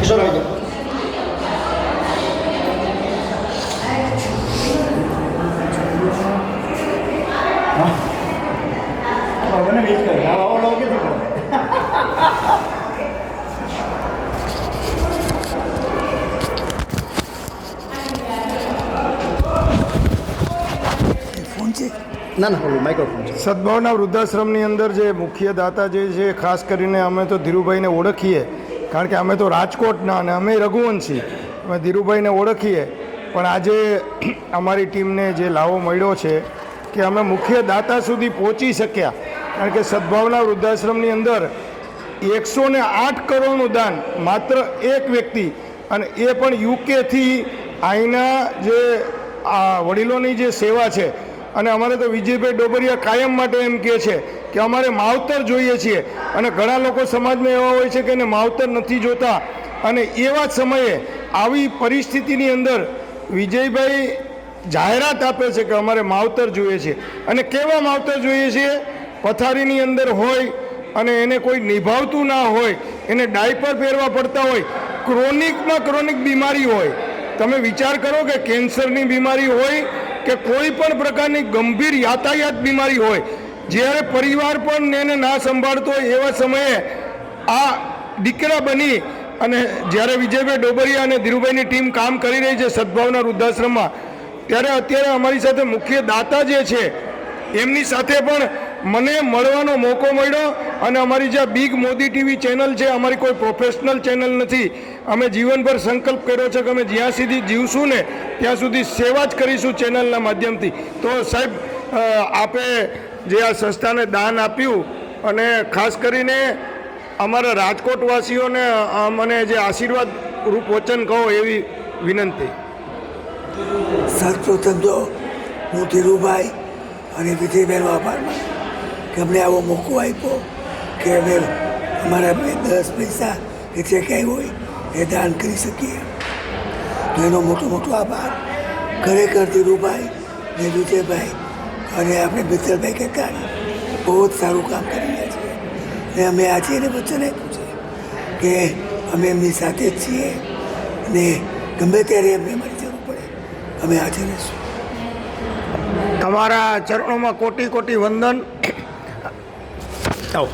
કિશોર આવી જાઓ. મને વીજ કરે આવો લોકો કે ના ના માઇક્રોફોન છે. સદભાવના વૃદ્ધાશ્રમની અંદર જે મુખ્ય દાતા જે છે ખાસ કરીને અમે તો ધીરુભાઈને ઓળખીએ, કારણ કે અમે તો રાજકોટના અને અમે રઘુવંશી, અમે ધીરુભાઈને ઓળખીએ. પણ આજે અમારી ટીમને જે લાવો મળ્યો છે કે અમે મુખ્ય દાતા સુધી પહોંચી શક્યા, કારણ કે સદભાવના વૃદ્ધાશ્રમની અંદર 108 કરોડનું દાન માત્ર એક વ્યક્તિ, અને એ પણ યુકેથી અહીંના જે વડીલોની જે સેવા છે. અને અમારે તો વિજયભાઈ ડોબરિયા કાયમ માટે એમ કહે છે કે અમારે માવતર જોઈએ છીએ, અને ઘણા લોકો સમાજમાં એવા હોય છે કે એને માવતર નથી જોતા. અને એવા સમયે આવી પરિસ્થિતિની અંદર વિજયભાઈ જાહેરાત આપે છે કે અમારે માવતર જોઈએ છે. અને કેવા માવતર જોઈએ છે? પથારીની અંદર હોય અને એને કોઈ નિભાવતું ના હોય, એને ડાયપર પહેરવા પડતા હોય, ક્રોનિકમાં ક્રોનિક બીમારી હોય. તમે વિચાર કરો કે કેન્સરની બીમારી હોય કે કોઈ પણ પ્રકારની ગંભીર યાતાયાત બીમારી હોય, જ્યારે પરિવાર પણ એને ના સંભાળતો હોય એવા સમયે આ દીકરા બની અને જ્યારે વિજયભાઈ ડોબરિયા અને ધીરુભાઈની ટીમ કામ કરી રહી છે સદભાવના વૃદ્ધાશ્રમમાં, ત્યારે અત્યારે અમારી સાથે મુખ્ય દાતા જે છે એમની સાથે પણ મને મળવાનો મોકો મળ્યો. અને અમારી જે બિગ મોદી ટીવી ચેનલ છે, અમારી કોઈ પ્રોફેશનલ ચેનલ નથી. અમે જીવનભર સંકલ્પ કર્યો છે કે અમે જ્યાં સુધી જીવશું ને ત્યાં સુધી સેવા જ કરીશું ચેનલના માધ્યમથી. તો સાહેબ, આપે જે આ સંસ્થાને દાન આપ્યું, અને ખાસ કરીને અમારા રાજકોટવાસીઓને મને જે આશીર્વાદ રૂપ વચન કહો એવી વિનંતી. સૌપ્રથમ તો હું ધીરુભાઈ અને વિજયભાઈનો આભાર માનું કે અમને આવો મોકો આપ્યો કે અમે અમારા 10 પૈસા કે જે કાંઈ હોય એ દાન કરી શકીએ. તો એનો મોટો મોટો આભાર. ખરેખર ધીરુભાઈ ને વિજયભાઈ અને આપણે મિત્રભાઈ કેકાણી બહુ જ સારું કામ કરી રહ્યા છીએ. ને અમે આજે એને વચન આપ્યું છે કે અમે એમની સાથે જ છીએ, ને ગમે ત્યારે એમને અમારી જરૂર પડે અમે હાજર રહીશું. તમારા ચરણોમાં કોટી કોટી વંદન. આવો.